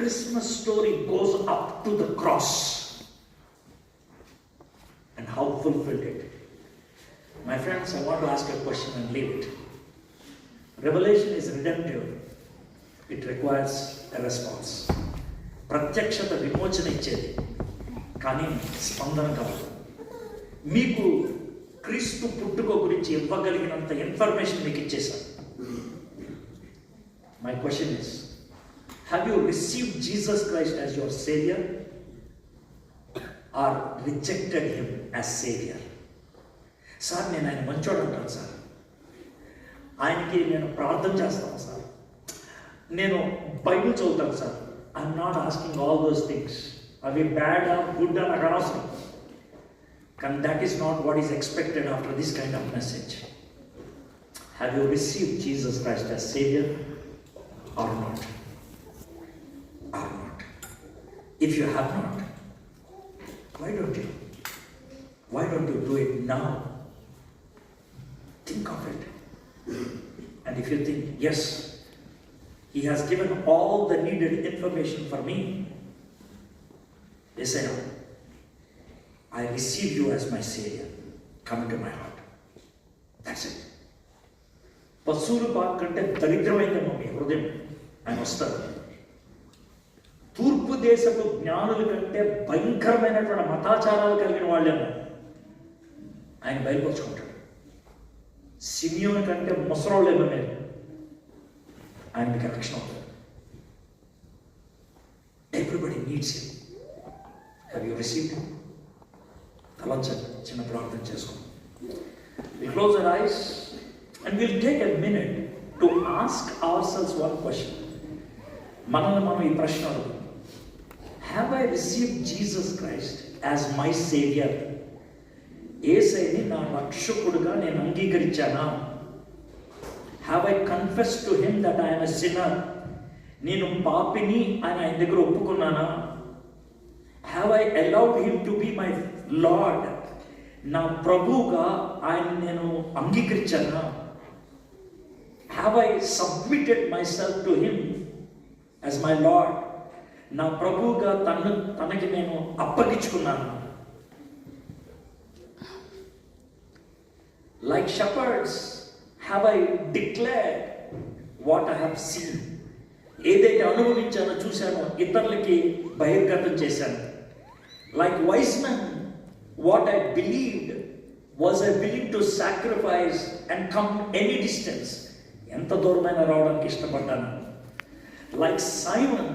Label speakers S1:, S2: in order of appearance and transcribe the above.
S1: Christmas story goes up to the cross and how fulfilled it. My friends, I want to ask a question and leave it. Revelation is redemptive. It requires a response. ప్రత్యక్షత విమోచన ఇచ్చేది, కానీ స్పందన కాదు. మీకు క్రీస్తు పుట్టుక గురించి ఇవ్వగలిగినంత ఇన్ఫర్మేషన్ మీకు ఇచ్చేశాను. My question is, have you received Jesus Christ as your Savior or rejected Him as Savior? Sir, నేను ఆయన మంచోడు అంటాను సార్, ఆయనకి నేను ప్రార్థన చేస్తాను సార్, నేను బైబిల్ చదువుతాను sir. I'm not asking all those things. అవి బ్యాడ్ గుడ్ అని నాకు అనవసరం. కానీ that is not what is expected after this kind of message. Have you received Jesus Christ as saviour or not? Or not? If you have not, why don't you? Why don't you do it now? Think of it. And if you think, yes, He has given all the needed information for me, yes, I receive you as my Savior. Come into my heart. That's it. పశువులు బాగా కంటే దరిద్రమైందేమో మీ హృదయం. ఆయన వస్తారు. తూర్పు దేశపు జ్ఞానుల కంటే భయంకరమైనటువంటి మతాచారాలు కలిగిన వాళ్ళేమో ఆయన బయలుపరుచుకుంటాడు. సిమియోని కంటే ముసలోళ్ళేమో మీరు, ఆయన మీకు రక్షణ అవుతాడు. Everybody needs him. Have you received him? తలంచండి, చిన్న ప్రార్థన చేసుకోండి. We close our eyes and we'll take a minute to ask ourselves one question. మనల్ని మనం ఈ ప్రశ్న అడుగుతాం. Have I received Jesus Christ as my Savior? యేసయ్యని నా రక్షకుడుగా నేను అంగీకరించానా? Have I confessed to Him that I am a sinner? నేను పాపిని అని ఆయన దగ్గర ఒప్పుకున్నానా? Have I allowed Him to be my Lord? నా ప్రభువుగా ఆయన నేను అంగీకరించానా? Have I submitted myself to Him as my Lord? నా ప్రభువుగా తనకి నేను అప్పగించుకున్నాను. Like shepherds, have I declared what I have seen? ఏదైతే అనుభవించానో చూశానో ఇతరులకి బహిర్గతం చేశాను. Like wise men, what I believed, was I willing to sacrifice and come any distance? ఎంత దూరమైన రావడానికి ఇష్టపడ్డాను. Like Simon,